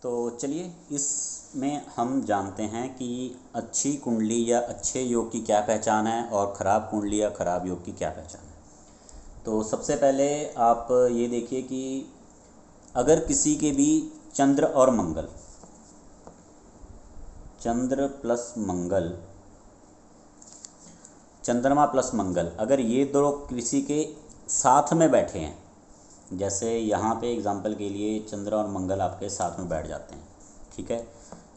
तो चलिए इसमें हम जानते हैं कि अच्छी कुंडली या अच्छे योग की क्या पहचान है और ख़राब कुंडली या ख़राब योग की क्या पहचान है। तो सबसे पहले आप ये देखिए कि अगर किसी के भी चंद्र और मंगल, चंद्र प्लस मंगल, चंद्रमा प्लस मंगल, अगर ये दो किसी के साथ में बैठे हैं, जैसे यहाँ पे एग्जांपल के लिए चंद्र और मंगल आपके साथ में बैठ जाते हैं, ठीक है।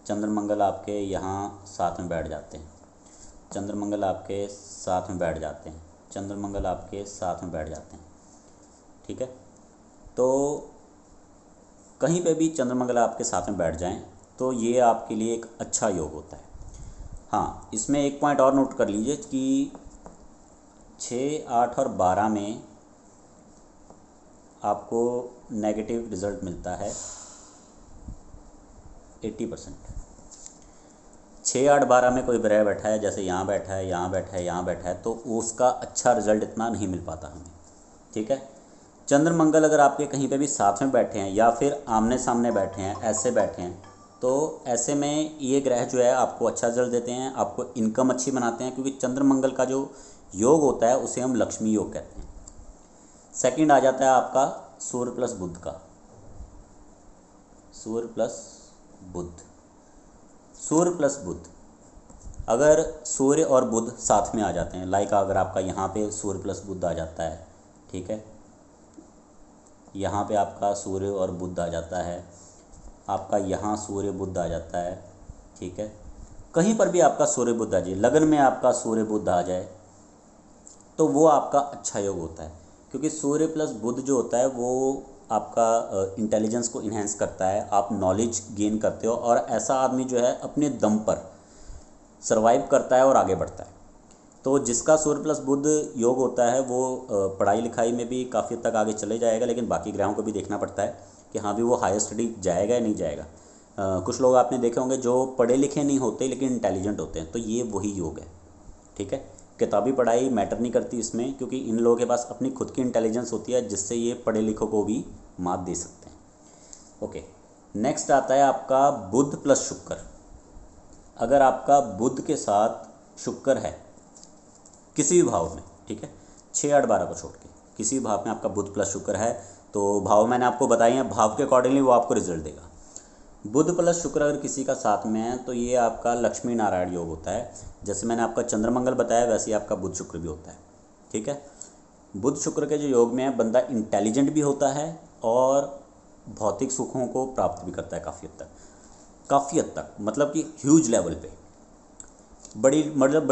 चंद्र मंगल आपके यहाँ साथ में बैठ जाते हैं, चंद्र मंगल आपके साथ में बैठ जाते हैं, चंद्र मंगल आपके साथ में बैठ जाते हैं, ठीक है। तो कहीं पे भी चंद्र मंगल आपके साथ में बैठ जाएं तो ये आपके लिए एक अच्छा योग होता है। हाँ, इसमें एक पॉइंट और नोट कर लीजिए कि 6, 8 और 12 में आपको नेगेटिव रिज़ल्ट मिलता है 80%। 6, 8, 12 में कोई ग्रह बैठा है, जैसे यहाँ बैठा है, यहाँ बैठा है, यहाँ बैठा है, तो उसका अच्छा रिज़ल्ट इतना नहीं मिल पाता हमें, ठीक है। चंद्र मंगल अगर आपके कहीं पे भी साथ में बैठे हैं या फिर आमने सामने बैठे हैं, ऐसे बैठे हैं, तो ऐसे में ये ग्रह जो है आपको अच्छा रिजल्ट देते हैं, आपको इनकम अच्छी बनाते हैं, क्योंकि चंद्र मंगल का जो योग होता है उसे हम लक्ष्मी योग कहते हैं। सेकंड आ जाता है आपका सूर्य प्लस बुध का, सूर्य प्लस बुध, सूर्य प्लस बुध। अगर सूर्य और बुध साथ में आ जाते हैं, लाइक अगर आपका यहाँ पे सूर्य प्लस बुध आ जाता है, ठीक है, यहाँ पे आपका सूर्य और बुध आ जाता है, आपका यहाँ सूर्य बुध आ जाता है, ठीक है, कहीं पर भी आपका सूर्य बुध आ जाए, लगन में आपका सूर्य बुध आ जाए, तो वो आपका अच्छा योग होता है, क्योंकि सूर्य प्लस बुध जो होता है वो आपका इंटेलिजेंस को इन्हेंस करता है, आप नॉलेज गेन करते हो, और ऐसा आदमी जो है अपने दम पर सर्वाइव करता है और आगे बढ़ता है। तो जिसका सूर्य प्लस बुध योग होता है वो पढ़ाई लिखाई में भी काफ़ी हद तक आगे चले जाएगा, लेकिन बाकी ग्रहों को भी देखना पड़ता है कि हाँ भी वो हायर स्टडी जाएगा या नहीं जाएगा। कुछ लोग आपने देखे होंगे जो पढ़े लिखे नहीं होते लेकिन इंटेलिजेंट होते हैं, तो ये वही योग है, ठीक है। किताबी पढ़ाई मैटर नहीं करती इसमें, क्योंकि इन लोगों के पास अपनी खुद की इंटेलिजेंस होती है जिससे ये पढ़े लिखों को भी मात दे सकते हैं। ओके, नेक्स्ट आता है आपका बुध प्लस शुक्र। अगर आपका बुध के साथ शुक्र है किसी भी भाव में, ठीक है, 6, 8, 12 को छोड़ के किसी भी भाव में आपका बुध प्लस शुक्र है, तो भाव मैंने आपको बताए हैं, भाव के अकॉर्डिंगली वो आपको रिजल्ट देगा। बुध प्लस शुक्र अगर किसी का साथ में है तो ये आपका लक्ष्मी नारायण योग होता है। जैसे मैंने आपका चंद्रमंगल बताया वैसे ही आपका बुध शुक्र भी होता है, ठीक है। बुध शुक्र के जो योग में है बंदा इंटेलिजेंट भी होता है और भौतिक सुखों को प्राप्त भी करता है काफ़ी हद तक, मतलब कि ह्यूज लेवल पे बड़ी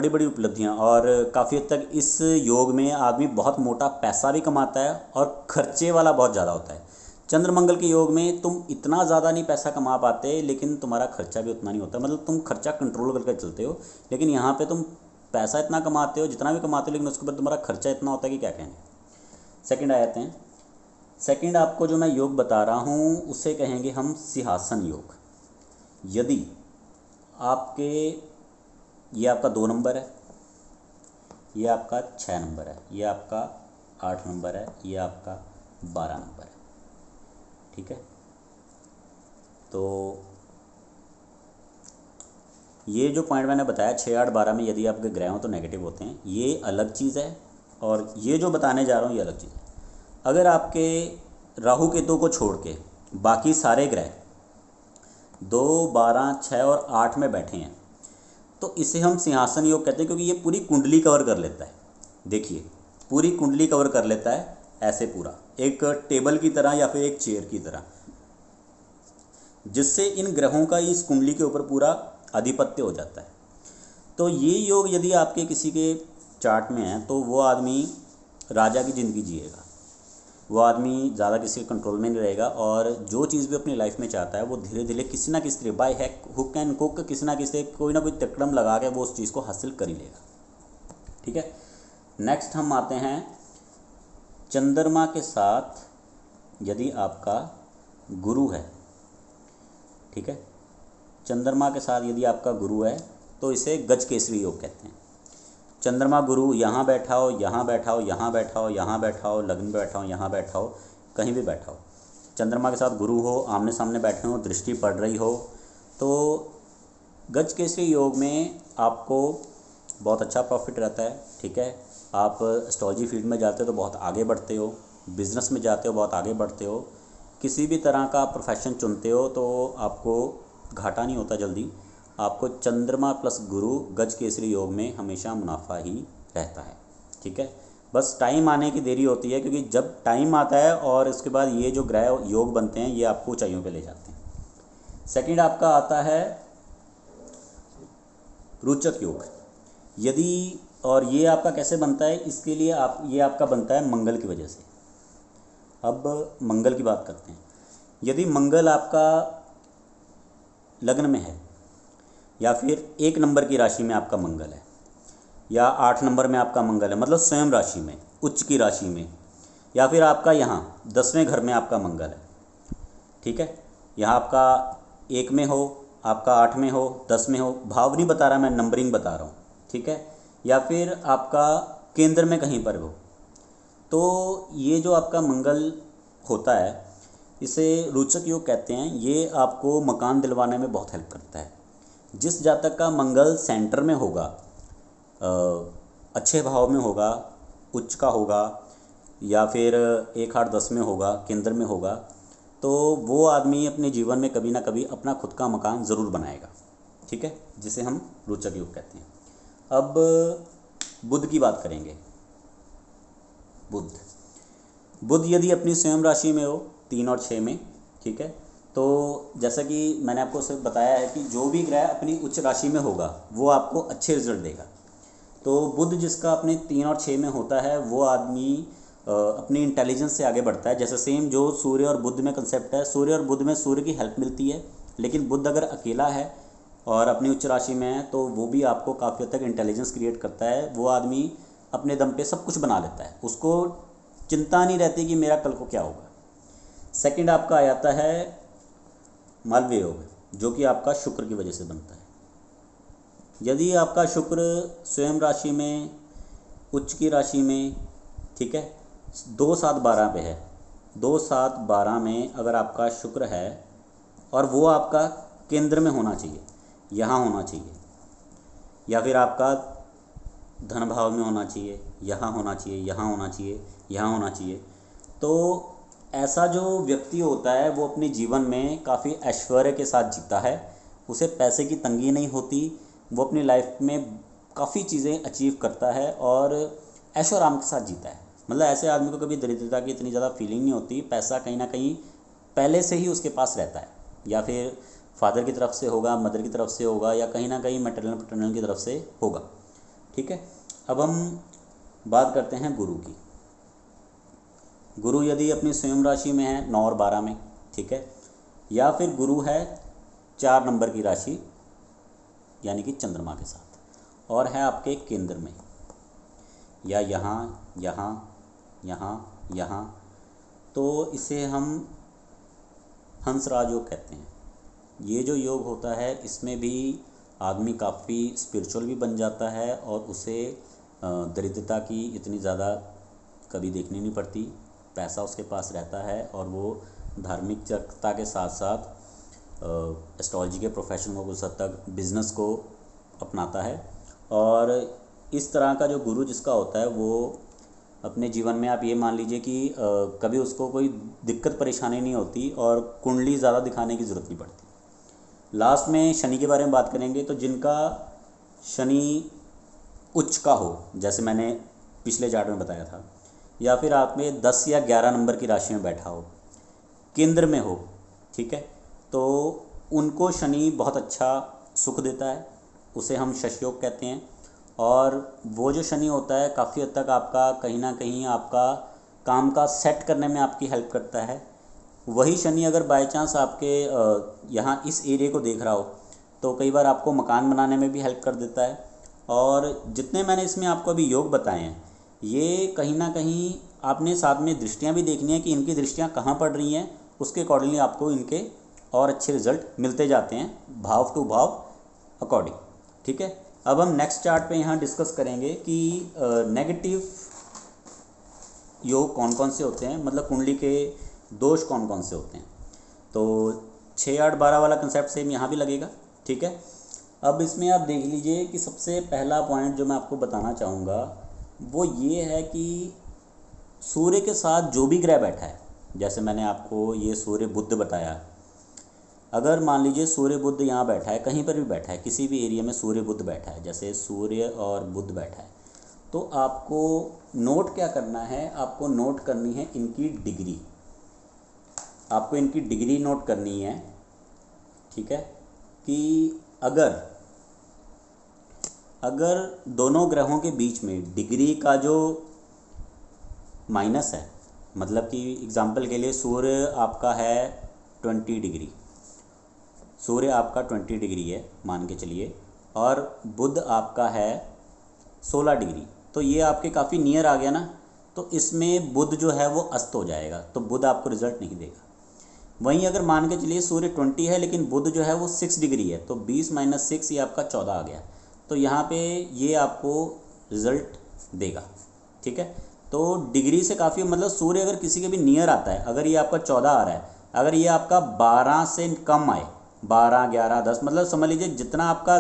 बड़ी उपलब्धियां, और काफ़ी हद तक इस योग में आदमी बहुत मोटा पैसा भी कमाता है और खर्चे वाला बहुत ज़्यादा होता है। चंद्रमंगल के योग में तुम इतना ज़्यादा नहीं पैसा कमा पाते, लेकिन तुम्हारा खर्चा भी उतना नहीं होता, मतलब तुम खर्चा कंट्रोल करके चलते हो। लेकिन यहाँ पे तुम पैसा इतना कमाते हो, जितना भी कमाते हो, लेकिन उसके ऊपर तुम्हारा खर्चा इतना होता है कि क्या कहने। सेकंड आ जाते हैं, सेकंड आपको जो मैं योग बता रहा हूँ उसे कहेंगे हम सिंहासन योग। यदि आपके, ये आपका 2 नंबर है, ये आपका 6 नंबर है, ये आपका 8 नंबर है, ये आपका 12 नंबर है, ठीक है। तो ये जो पॉइंट मैंने बताया 6, 8, 12 में यदि आपके ग्रह हो तो नेगेटिव होते हैं, ये अलग चीज़ है, और ये जो बताने जा रहा हूँ ये अलग चीज़ है। अगर आपके राहु केतु को छोड़ के बाकी सारे ग्रह 2, 12, 6 और 8 में बैठे हैं तो इसे हम सिंहासन योग कहते हैं, क्योंकि ये पूरी कुंडली कवर कर लेता है। देखिए, पूरी कुंडली कवर कर लेता है, ऐसे पूरा एक टेबल की तरह या फिर एक चेयर की तरह, जिससे इन ग्रहों का इस कुंडली के ऊपर पूरा आधिपत्य हो जाता है। तो ये योग यदि आपके किसी के चार्ट में है तो वो आदमी राजा की ज़िंदगी जिएगा, वो आदमी ज़्यादा किसी के कंट्रोल में नहीं रहेगा, और जो चीज़ भी अपनी लाइफ में चाहता है वो धीरे धीरे किसी ना किसी बाय हैक हुक एंड कुक किसी ना किसी कोई ना कोई तकड़म लगा के वो उस चीज़ को हासिल कर ही लेगा, ठीक है। नेक्स्ट हम आते हैं चंद्रमा के साथ यदि आपका गुरु है, ठीक है, चंद्रमा के साथ यदि आपका गुरु है तो इसे गज केसरी योग कहते हैं। चंद्रमा गुरु यहाँ बैठा हो, यहाँ बैठा हो, यहाँ बैठा हो, यहाँ बैठा हो, लग्न में बैठा हो, यहाँ बैठा हो, कहीं भी बैठा हो, चंद्रमा के साथ गुरु हो, आमने सामने बैठे हो, दृष्टि पड़ रही हो, तो गज केसरी योग में आपको बहुत अच्छा प्रॉफिट रहता है। ठीक है, आप एस्ट्रोलॉजी फील्ड में जाते हो तो बहुत आगे बढ़ते हो, बिज़नेस में जाते हो बहुत आगे बढ़ते हो, किसी भी तरह का प्रोफेशन चुनते हो तो आपको घाटा नहीं होता जल्दी। आपको चंद्रमा प्लस गुरु गज केसरी योग में हमेशा मुनाफा ही रहता है। ठीक है, बस टाइम आने की देरी होती है, क्योंकि जब टाइम आता है और उसके बाद ये जो ग्रह योग बनते हैं ये आपको ऊंचाइयों पे ले जाते हैं। सेकंड आपका आता है रोचक योग। यदि और ये आपका कैसे बनता है, इसके लिए ये आपका बनता है मंगल की वजह से। अब मंगल की बात करते हैं। यदि मंगल आपका लग्न में है, या फिर 1 नंबर की राशि में आपका मंगल है, या 8 नंबर में आपका मंगल है, मतलब स्वयं राशि में, उच्च की राशि में, या फिर आपका यहाँ 10वें घर में आपका मंगल है। ठीक है, यहाँ आपका 1 में हो, आपका 8 में हो, 10 में हो, भाव नहीं बता रहा मैं, नंबरिंग बता रहा हूँ। ठीक है, या फिर आपका केंद्र में कहीं पर हो, तो ये जो आपका मंगल होता है इसे रोचक योग कहते हैं। ये आपको मकान दिलवाने में बहुत हेल्प करता है। जिस जातक का मंगल सेंटर में होगा, अच्छे भाव में होगा, उच्च का होगा, या फिर 1, 8, 10 में होगा, केंद्र में होगा, तो वो आदमी अपने जीवन में कभी ना कभी अपना खुद का मकान ज़रूर बनाएगा। ठीक है, जिसे हम रोचक योग कहते हैं। अब बुध की बात करेंगे। बुध यदि अपनी स्वयं राशि में हो 3 और 6 में, ठीक है, तो जैसा कि मैंने आपको सिर्फ बताया है कि जो भी ग्रह अपनी उच्च राशि में होगा वो आपको अच्छे रिजल्ट देगा। तो बुध जिसका अपने 3 और 6 में होता है वो आदमी अपनी इंटेलिजेंस से आगे बढ़ता है। जैसे सेम जो सूर्य और बुध में कंसेप्ट है, सूर्य और बुध में सूर्य की हेल्प मिलती है, लेकिन बुध अगर अकेला है और अपनी उच्च राशि में है तो वो भी आपको काफ़ी हद तक इंटेलिजेंस क्रिएट करता है। वो आदमी अपने दम पे सब कुछ बना लेता है, उसको चिंता नहीं रहती कि मेरा कल को क्या होगा। सेकंड आपका आ जाता है मालवीय योग, जो कि आपका शुक्र की वजह से बनता है। यदि आपका शुक्र स्वयं राशि में, उच्च की राशि में, ठीक है, 2, 7, 12 पे है, 2, 7, 12 में अगर आपका शुक्र है और वो आपका केंद्र में होना चाहिए, यहाँ होना चाहिए, या फिर आपका धन भाव में होना चाहिए, यहाँ होना चाहिए, यहाँ होना चाहिए, यहाँ होना चाहिए, तो ऐसा जो व्यक्ति होता है वो अपने जीवन में काफ़ी ऐश्वर्य के साथ जीता है। उसे पैसे की तंगी नहीं होती, वो अपनी लाइफ में काफ़ी चीज़ें अचीव करता है और ऐशो आराम के साथ जीता है। मतलब ऐसे आदमी को कभी दरिद्रता की इतनी ज़्यादा फीलिंग नहीं होती। पैसा कहीं ना कहीं पहले से ही उसके पास रहता है, या फिर फादर की तरफ से होगा, मदर की तरफ से होगा, या कहीं ना कहीं मैटरनल पैटर्नल की तरफ से होगा। ठीक है, अब हम बात करते हैं गुरु की। गुरु यदि अपनी स्वयं राशि में है 9 और 12 में, ठीक है, या फिर गुरु है 4 नंबर की राशि यानी कि चंद्रमा के साथ और है आपके केंद्र में, या यहाँ यहाँ यहाँ यहाँ, तो इसे हम हंसराज योग कहते हैं। ये जो योग होता है इसमें भी आदमी काफ़ी स्पिरिचुअल भी बन जाता है और उसे दरिद्रता की इतनी ज़्यादा कभी देखनी नहीं पड़ती। पैसा उसके पास रहता है और वो धार्मिकता के साथ साथ एस्ट्रोलॉजी के प्रोफेशन को कुछ हद तक बिज़नेस को अपनाता है। और इस तरह का जो गुरु जिसका होता है वो अपने जीवन में, आप ये मान लीजिए कि कभी उसको कोई दिक्कत परेशानी नहीं होती और कुंडली ज़्यादा दिखाने की ज़रूरत नहीं पड़ती। लास्ट में शनि के बारे में बात करेंगे। तो जिनका शनि उच्च का हो, जैसे मैंने पिछले चार्ट में बताया था, या फिर आप में 10 या 11 नंबर की राशि में बैठा हो, केंद्र में हो, ठीक है, तो उनको शनि बहुत अच्छा सुख देता है, उसे हम शश योग कहते हैं। और वो जो शनि होता है काफ़ी हद तक आपका कहीं ना कहीं आपका काम का सेट करने में आपकी हेल्प करता है। वही शनि अगर बाय चांस आपके यहाँ इस एरिया को देख रहा हो तो कई बार आपको मकान बनाने में भी हेल्प कर देता है। और जितने मैंने इसमें आपको अभी योग बताए हैं ये कहीं ना कहीं आपने साथ में दृष्टियाँ भी देखनी है कि इनकी दृष्टियाँ कहाँ पड़ रही हैं, उसके अकॉर्डिंगली आपको इनके और अच्छे रिजल्ट मिलते जाते हैं भाव टू भाव अकॉर्डिंग। ठीक है, अब हम नेक्स्ट चार्ट पे यहाँ डिस्कस करेंगे कि नेगेटिव योग कौन कौन से होते हैं, मतलब कुंडली के दोष कौन कौन से होते हैं। तो 6, 8, 12 वाला कंसेप्ट सेम यहाँ भी लगेगा, ठीक है। अब इसमें आप देख लीजिए कि सबसे पहला पॉइंट जो मैं आपको बताना चाहूँगा वो ये है कि सूर्य के साथ जो भी ग्रह बैठा है, जैसे मैंने आपको ये सूर्य बुध बताया, अगर मान लीजिए सूर्य बुध यहाँ बैठा है, कहीं पर भी बैठा है, किसी भी एरिया में सूर्य बुध बैठा है, जैसे सूर्य और बुध बैठा है, तो आपको नोट क्या करना है, आपको नोट करनी है इनकी डिग्री, आपको इनकी डिग्री नोट करनी है, ठीक है। कि अगर दोनों ग्रहों के बीच में डिग्री का जो माइनस है, मतलब कि एग्जांपल के लिए सूर्य आपका है 20 डिग्री, सूर्य आपका 20 डिग्री है मान के चलिए, और बुध आपका है 16 डिग्री, तो ये आपके काफ़ी नियर आ गया ना, तो इसमें बुध जो है वो अस्त हो जाएगा, तो बुध आपको रिजल्ट नहीं देगा। वहीं अगर मान के चलिए सूर्य 20 है लेकिन बुध जो है वो 6 डिग्री है, तो 20 - 6 ये आपका 14 आ गया, तो यहाँ पे ये आपको रिज़ल्ट देगा, ठीक है। तो डिग्री से काफ़ी, मतलब सूर्य अगर किसी के भी नियर आता है, अगर ये आपका 14 आ रहा है, अगर ये आपका 12 से कम आए, 12, 11, 10, मतलब समझ लीजिए जितना आपका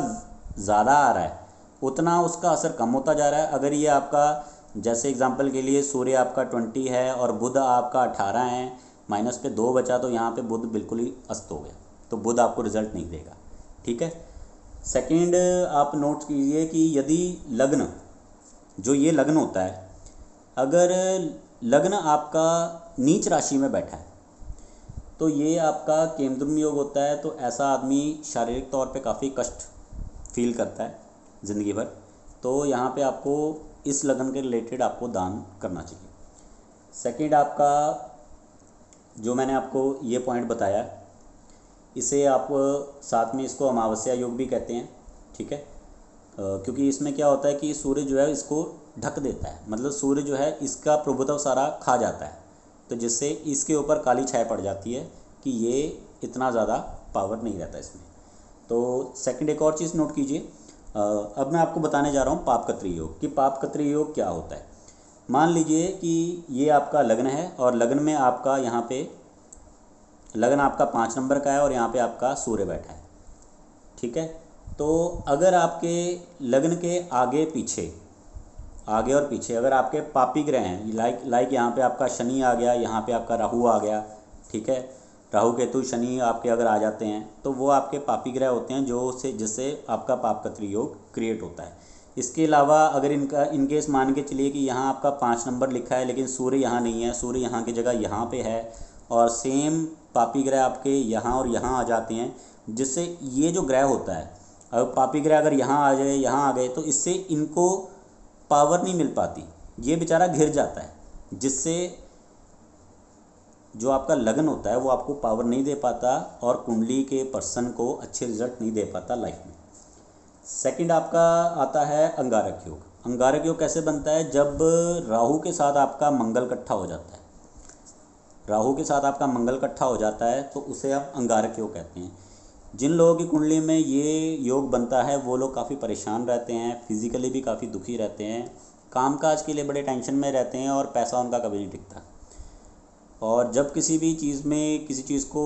ज़्यादा आ रहा है उतना उसका असर कम होता जा रहा है। अगर ये आपका, जैसे एग्जांपल के लिए सूर्य आपका 20 है और बुध आपका 18 है, माइनस पे 2 बचा, तो यहाँ पे बुध बिल्कुल ही अस्त हो गया, तो बुध आपको रिजल्ट नहीं देगा, ठीक है। सेकंड आप नोट कीजिए कि यदि लग्न, जो ये लग्न होता है, अगर लग्न आपका नीच राशि में बैठा है तो ये आपका केमद्रुम योग होता है, तो ऐसा आदमी शारीरिक तौर पे काफ़ी कष्ट फील करता है ज़िंदगी भर, तो यहाँ पे आपको इस लगन के रिलेटेड आपको दान करना चाहिए। सेकंड आपका जो मैंने आपको ये पॉइंट बताया, इसे आप साथ में इसको अमावस्या योग भी कहते हैं, ठीक है। क्योंकि इसमें क्या होता है कि सूर्य जो है इसको ढक देता है, मतलब सूर्य जो है इसका प्रभुत्व सारा खा जाता है, तो जिससे इसके ऊपर काली छाया पड़ जाती है कि ये इतना ज़्यादा पावर नहीं रहता इसमें। तो सेकंड एक और चीज़ नोट कीजिए। अब मैं आपको बताने जा रहा हूँ पापकत्री योग, कि पापकत्री योग क्या होता है। मान लीजिए कि ये आपका लग्न है और लग्न में आपका यहाँ पे लग्न आपका 5 नंबर का है और यहाँ पे आपका सूर्य बैठा है, ठीक है। तो अगर आपके लग्न के आगे और पीछे अगर आपके पापी ग्रह हैं, लाइक यहाँ पे आपका शनि आ गया, यहाँ पे आपका राहु आ गया, ठीक है, राहु केतु शनि आपके अगर आ जाते हैं तो वो आपके पापी ग्रह होते हैं, जिससे आपका पापकत्री योग क्रिएट होता है। इसके अलावा अगर इनकेस मान के चलिए कि यहाँ आपका 5 नंबर लिखा है लेकिन सूर्य यहाँ नहीं है, सूर्य यहाँ की जगह यहाँ पे है, और सेम पापी ग्रह आपके यहाँ और यहाँ आ जाते हैं, जिससे ये जो ग्रह होता है, अब पापी ग्रह अगर यहाँ आ जाए, यहाँ आ गए, तो इससे इनको पावर नहीं मिल पाती, ये बेचारा घिर जाता है, जिससे जो आपका लगन होता है वो आपको पावर नहीं दे पाता और कुंडली के पर्सन को अच्छे रिजल्ट नहीं दे पाता लाइफ में। सेकंड आपका आता है अंगारक योग। अंगारक योग कैसे बनता है, जब राहु के साथ आपका मंगल इकट्ठा हो जाता है, राहु के साथ आपका मंगल इकट्ठा हो जाता है तो उसे आप अंगारक योग कहते हैं। जिन लोगों की कुंडली में ये योग बनता है वो लोग काफ़ी परेशान रहते हैं, फिजिकली भी काफ़ी दुखी रहते हैं, कामकाज के लिए बड़े टेंशन में रहते हैं और पैसा उनका कभी नहीं टिकता, और जब किसी भी चीज़ में किसी चीज़ को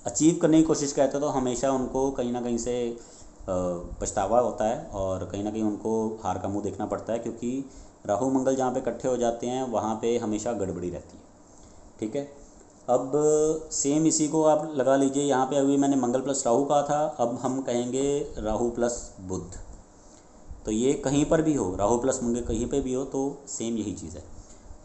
अचीव करने की कोशिश करते हैं तो हमेशा उनको कहीं ना कहीं से पछतावा होता है और कहीं ना कहीं उनको हार का मुंह देखना पड़ता है, क्योंकि राहु मंगल जहाँ पे इकट्ठे हो जाते हैं वहाँ पे हमेशा गड़बड़ी रहती है, ठीक है। अब सेम इसी को आप लगा लीजिए, यहाँ पे अभी मैंने मंगल प्लस राहु कहा था, अब हम कहेंगे राहु प्लस बुध, तो ये कहीं पर भी हो, राहु प्लस मंगल कहीं पे भी हो तो सेम यही चीज़ है,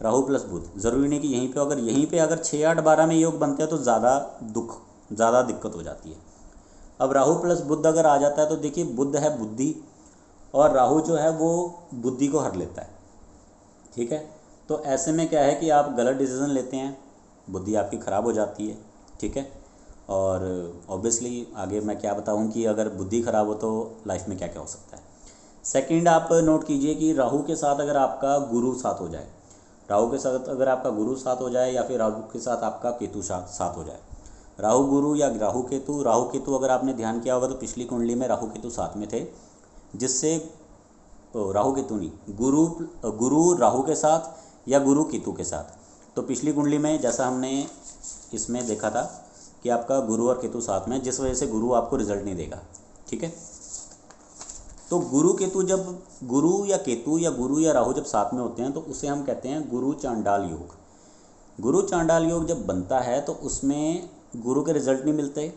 राहु प्लस बुध। ज़रूरी नहीं कि यहीं पे अगर 6, 8, 12 में योग बनते हैं तो ज़्यादा दिक्कत हो जाती है। अब राहु प्लस बुध अगर आ जाता है तो देखिए बुध है बुद्धि, और राहु जो है वो बुद्धि को हर लेता है, ठीक है। तो ऐसे में क्या है कि आप गलत डिसीजन लेते हैं, बुद्धि आपकी ख़राब हो जाती है, ठीक है। और ऑब्वियसली आगे मैं क्या बताऊं कि अगर बुद्धि ख़राब हो तो लाइफ में क्या क्या हो सकता है। सेकंड आप नोट कीजिए कि राहु के साथ अगर आपका गुरु साथ हो जाए, राहु के साथ अगर आपका गुरु साथ हो जाए, या फिर राहु के साथ आपका केतु साथ हो जाए, राहु गुरु या राहु केतु अगर आपने ध्यान किया होगा तो पिछली कुंडली में राहु केतु साथ में थे, जिससे राहु केतु नहीं, गुरु राहु के साथ या गुरु केतु के साथ, तो पिछली कुंडली में जैसा हमने इसमें देखा था कि आपका गुरु और केतु साथ में, जिस वजह से गुरु आपको रिजल्ट नहीं देगा, ठीक है। तो गुरु केतु जब गुरु या राहु जब साथ में होते हैं तो उसे हम कहते हैं गुरु चांडाल योग। गुरु चांडाल योग जब बनता है तो उसमें गुरु के रिजल्ट नहीं मिलते,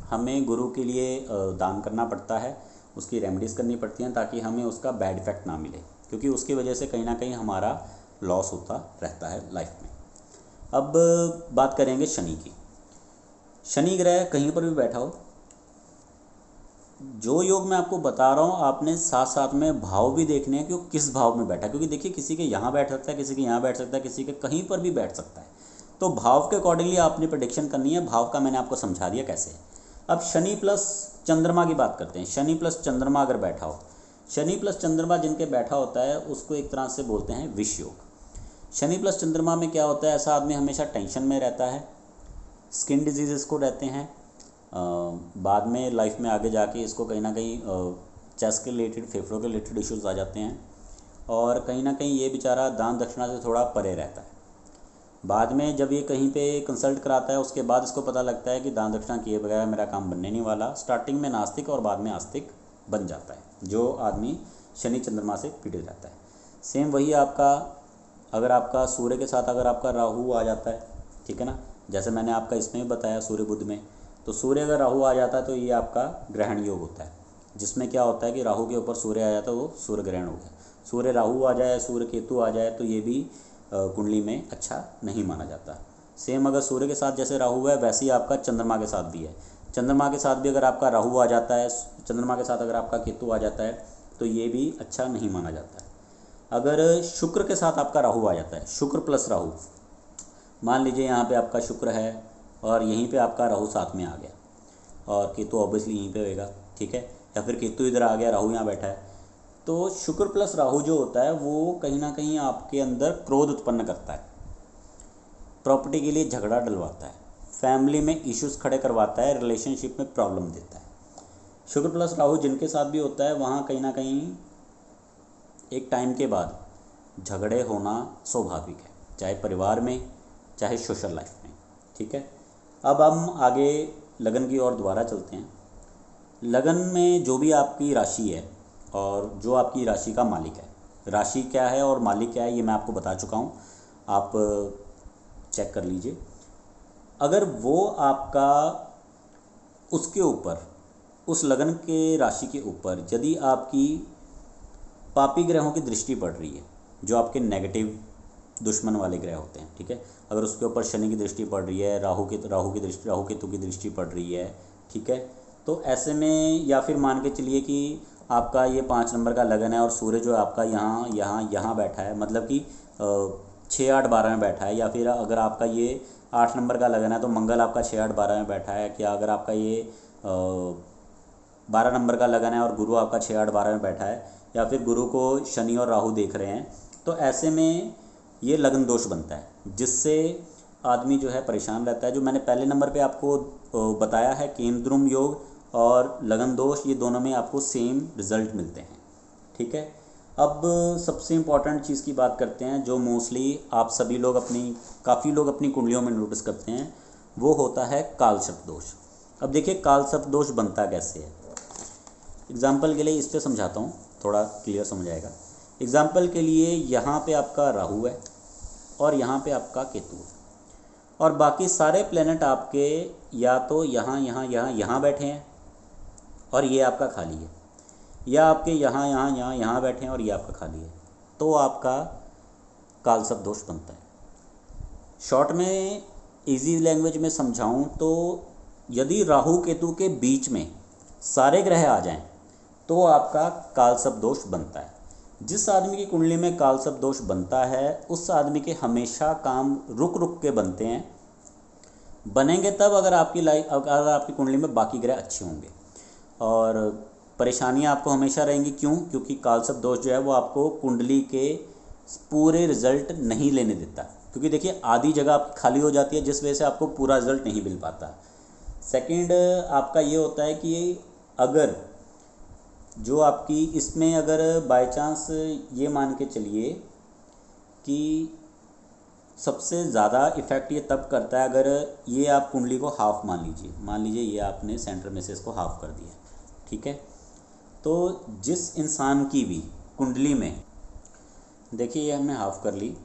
हमें गुरु के लिए दान करना पड़ता है, उसकी रेमेडीज़ करनी पड़ती हैं ताकि हमें उसका बैड इफेक्ट ना मिले, क्योंकि उसकी वजह से कहीं ना कहीं हमारा लॉस होता रहता है लाइफ में। अब बात करेंगे शनि की। शनि ग्रह कहीं पर भी बैठा हो, जो योग मैं आपको बता रहा हूँ आपने साथ साथ में भाव भी देखने हैं कि वो किस भाव में बैठा है, क्योंकि देखिए किसी के यहाँ बैठ सकता है, किसी के यहाँ बैठ सकता है, किसी के कहीं पर भी बैठ सकता है। तो भाव के अकॉर्डिंगली आपने प्रेडिक्शन करनी है। भाव का मैंने आपको समझा दिया कैसे। अब शनि प्लस चंद्रमा की बात करते हैं। शनि प्लस चंद्रमा अगर बैठा हो, शनि प्लस चंद्रमा जिनके बैठा होता है उसको एक तरह से बोलते हैं विष योग। शनि प्लस चंद्रमा में क्या होता है, ऐसा आदमी हमेशा टेंशन में रहता है, स्किन डिजीज़ को रहते हैं, बाद में लाइफ में आगे जाके इसको कहीं ना कहीं चेस्ट के रिलेटेड, फेफड़ों के रिलेटेड इश्यूज़ आ जाते हैं, और कहीं ना कहीं ये बेचारा दान दक्षिणा से थोड़ा परे रहता है। बाद में जब ये कहीं पे कंसल्ट कराता है उसके बाद इसको पता लगता है कि दान दक्षिणा किए बगैर मेरा काम बनने नहीं वाला। स्टार्टिंग में नास्तिक और बाद में आस्तिक बन जाता है जो आदमी शनि चंद्रमा से पीड़ित रहता है। सेम वही आपका, अगर आपका सूर्य के साथ अगर आपका राहु आ जाता है, ठीक है ना, जैसे मैंने आपका इसमें भी बताया सूर्य बुध में, तो सूर्य अगर राहु आ जाता है तो ये आपका ग्रहण योग होता है, जिसमें क्या होता है कि राहु के ऊपर सूर्य आ जाता है, वो सूर्य ग्रहण हो गया। सूर्य राहु आ जाए, सूर्य केतु आ जाए तो ये भी कुंडली में अच्छा नहीं माना जाता। सेम अगर सूर्य के साथ जैसे राहु है वैसे ही आपका चंद्रमा के साथ भी है। चंद्रमा के साथ भी अगर आपका राहु आ जाता है, चंद्रमा के साथ अगर आपका केतु आ जाता है तो ये भी अच्छा नहीं माना जाता है। अगर शुक्र के साथ आपका राहु आ जाता है, शुक्र प्लस राहु, मान लीजिए यहाँ पे आपका शुक्र है और यहीं पे आपका राहु साथ में आ गया और केतु ऑब्वियसली यहीं पे होएगा, ठीक है, या फिर केतु इधर आ गया, राहु यहाँ बैठा है, तो शुक्र प्लस राहु जो होता है वो कहीं ना कहीं आपके अंदर क्रोध उत्पन्न करता है, प्रॉपर्टी के लिए झगड़ा डलवाता है, फैमिली में इश्यूज खड़े करवाता है, रिलेशनशिप में प्रॉब्लम देता है। शुक्र प्लस राहु जिनके साथ भी होता है वहाँ कहीं ना कहीं एक टाइम के बाद झगड़े होना स्वाभाविक है, चाहे परिवार में चाहे सोशल लाइफ में, ठीक है। अब हम आगे लगन की ओर दोबारा चलते हैं। लगन में जो भी आपकी राशि है और जो आपकी राशि का मालिक है, राशि क्या है और मालिक क्या है ये मैं आपको बता चुका हूँ, आप चेक कर लीजिए। अगर वो आपका उसके ऊपर, उस लगन के राशि के ऊपर यदि आपकी पापी ग्रहों की दृष्टि पड़ रही है, जो आपके नेगेटिव दुश्मन वाले ग्रह होते हैं, ठीक है, अगर उसके ऊपर शनि की दृष्टि पड़ रही है, राहु केतु की दृष्टि पड़ रही है, ठीक है, तो ऐसे में या फिर मान के चलिए कि आपका ये 5 नंबर का लगन है और सूर्य जो आपका यहाँ बैठा है, मतलब कि 6, 8, 12 में बैठा है, या फिर अगर आपका ये 8 नंबर का लगन है तो मंगल आपका 6, 8, 12 में बैठा है, क्या अगर आपका ये 12 नंबर का लगन है और गुरु आपका 6, 8, 12 में बैठा है, या फिर गुरु को शनि और राहु देख रहे हैं, तो ऐसे में ये लगन दोष बनता है, जिससे आदमी जो है परेशान रहता है। जो मैंने पहले नंबर पे आपको बताया है, केंद्रुम योग और लगन दोष, ये दोनों में आपको सेम रिजल्ट मिलते हैं, ठीक है। अब सबसे इम्पॉर्टेंट चीज़ की बात करते हैं जो मोस्टली आप सभी लोग काफ़ी लोग अपनी कुंडलियों में नोटिस करते हैं, वो होता है कालसर्प दोष। अब देखिए कालसर्प दोष बनता कैसे है, एग्जाम्पल के लिए इस पर समझाता हूँ, थोड़ा क्लियर समझ आएगा। एग्जाम्पल के लिए यहाँ पे आपका राहु है और यहाँ पे आपका केतु है, और बाकी सारे प्लेनेट आपके या तो यहाँ बैठे हैं और ये आपका खाली है, या आपके यहाँ बैठे हैं और ये आपका खाली है, तो आपका कालसर्प दोष बनता है। शॉर्ट में इजी लैंग्वेज में समझाऊं तो यदि राहु केतु के बीच में सारे ग्रह आ जाएं तो आपका कालसर्प दोष बनता है। जिस आदमी की कुंडली में कालसर्प दोष बनता है उस आदमी के हमेशा काम रुक रुक के बनते हैं, बनेंगे तब अगर आपकी कुंडली में बाकी ग्रह अच्छे होंगे, और परेशानियां आपको हमेशा रहेंगी। क्यों? क्योंकि कालसर्प दोष जो है वो आपको कुंडली के पूरे रिजल्ट नहीं लेने देता, क्योंकि देखिए आधी जगह आपकी खाली हो जाती है जिस वजह से आपको पूरा रिजल्ट नहीं मिल पाता। सेकंड आपका ये होता है कि अगर जो आपकी इसमें अगर बाय चांस ये मान के चलिए कि सबसे ज़्यादा इफ़ेक्ट ये तब करता है अगर ये आप कुंडली को हाफ मान लीजिए ये आपने सेंटर में से इसको हाफ कर दिया, ठीक है। तो जिस इंसान की भी कुंडली में, देखिए ये हमने हाफ कर ली,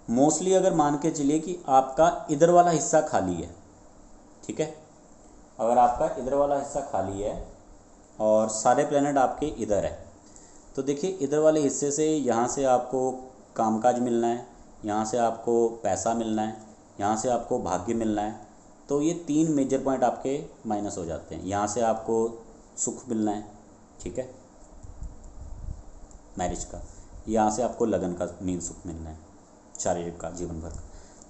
मोस्टली अगर मान के चलिए कि आपका इधर वाला हिस्सा खाली है, ठीक है, अगर आपका इधर वाला हिस्सा खाली है और सारे प्लैनेट आपके इधर है, तो देखिए इधर वाले हिस्से से यहाँ से आपको कामकाज मिलना है, यहाँ से आपको पैसा मिलना है, यहाँ से आपको भाग्य मिलना है, तो ये 3 मेजर पॉइंट आपके माइनस हो जाते हैं। यहाँ से आपको सुख मिलना है, ठीक है, मैरिज का, यहाँ से आपको लगन का नींद सुख मिलना है, शारीरिक का, जीवन भर का।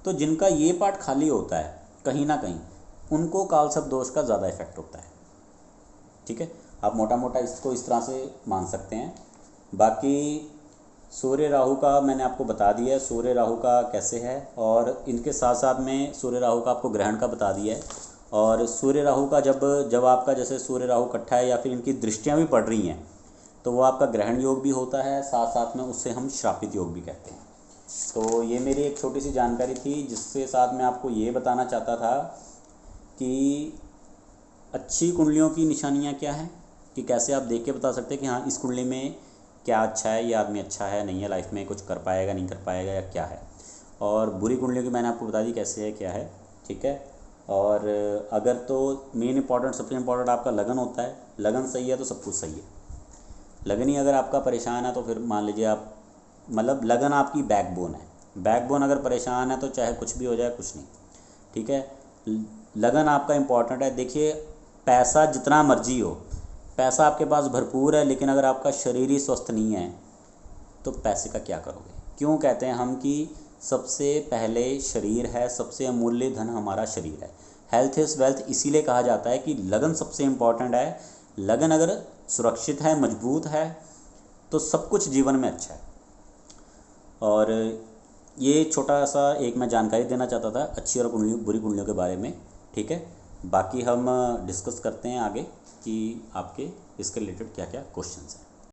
तो जिनका ये पार्ट खाली होता है कहीं ना कहीं, उनको कालसर्प दोष का ज़्यादा इफेक्ट होता है, ठीक है। आप मोटा मोटा इसको इस तरह से मान सकते हैं। बाकी सूर्य राहु का मैंने आपको बता दिया है, सूर्य राहु का कैसे है, और इनके साथ साथ में सूर्य राहु का आपको ग्रहण का बता दिया है। और सूर्य राहु का जब आपका जैसे सूर्य राहु इकट्ठा है या फिर इनकी दृष्टियाँ भी पड़ रही हैं, तो वो आपका ग्रहण योग भी होता है, साथ साथ में उससे हम श्रापित योग भी कहते हैं। तो ये मेरी एक छोटी सी जानकारी थी, जिसके साथ मैं आपको ये बताना चाहता था कि अच्छी कुंडलियों की निशानियाँ क्या हैं, कि कैसे आप देख के बता सकते हैं कि हाँ इस कुंडली में क्या अच्छा है, ये आदमी अच्छा है नहीं है, लाइफ में कुछ कर पाएगा नहीं कर पाएगा या क्या है। और बुरी कुंडलियों की मैंने आपको बता दी कैसे है क्या है, ठीक है। और अगर तो मेन इंपॉर्टेंट, सबसे इम्पोर्टेंट आपका लगन होता है, लगन सही है तो सब कुछ सही है। लगन ही अगर आपका परेशान है तो फिर मान लीजिए आप, मतलब लगन आपकी बैकबोन है, बैकबोन अगर परेशान है तो चाहे कुछ भी हो जाए कुछ नहीं, ठीक है। लगन आपका इम्पॉर्टेंट है। देखिए पैसा जितना मर्जी हो, पैसा आपके पास भरपूर है, लेकिन अगर आपका शरीर ही स्वस्थ नहीं है तो पैसे का क्या करोगे। क्यों कहते हैं हम कि सबसे पहले शरीर है, सबसे अमूल्य धन हमारा शरीर है। हेल्थ इज़ वेल्थ इसीलिए कहा जाता है कि लगन सबसे इम्पॉर्टेंट है। लगन अगर सुरक्षित है, मजबूत है, तो सब कुछ जीवन में अच्छा है। और ये छोटा सा एक मैं जानकारी देना चाहता था अच्छी और बुरी कुंडलियों के बारे में, ठीक है। बाकी हम डिस्कस करते हैं आगे कि आपके इसके रिलेटेड क्या क्या क्वेश्चंस हैं।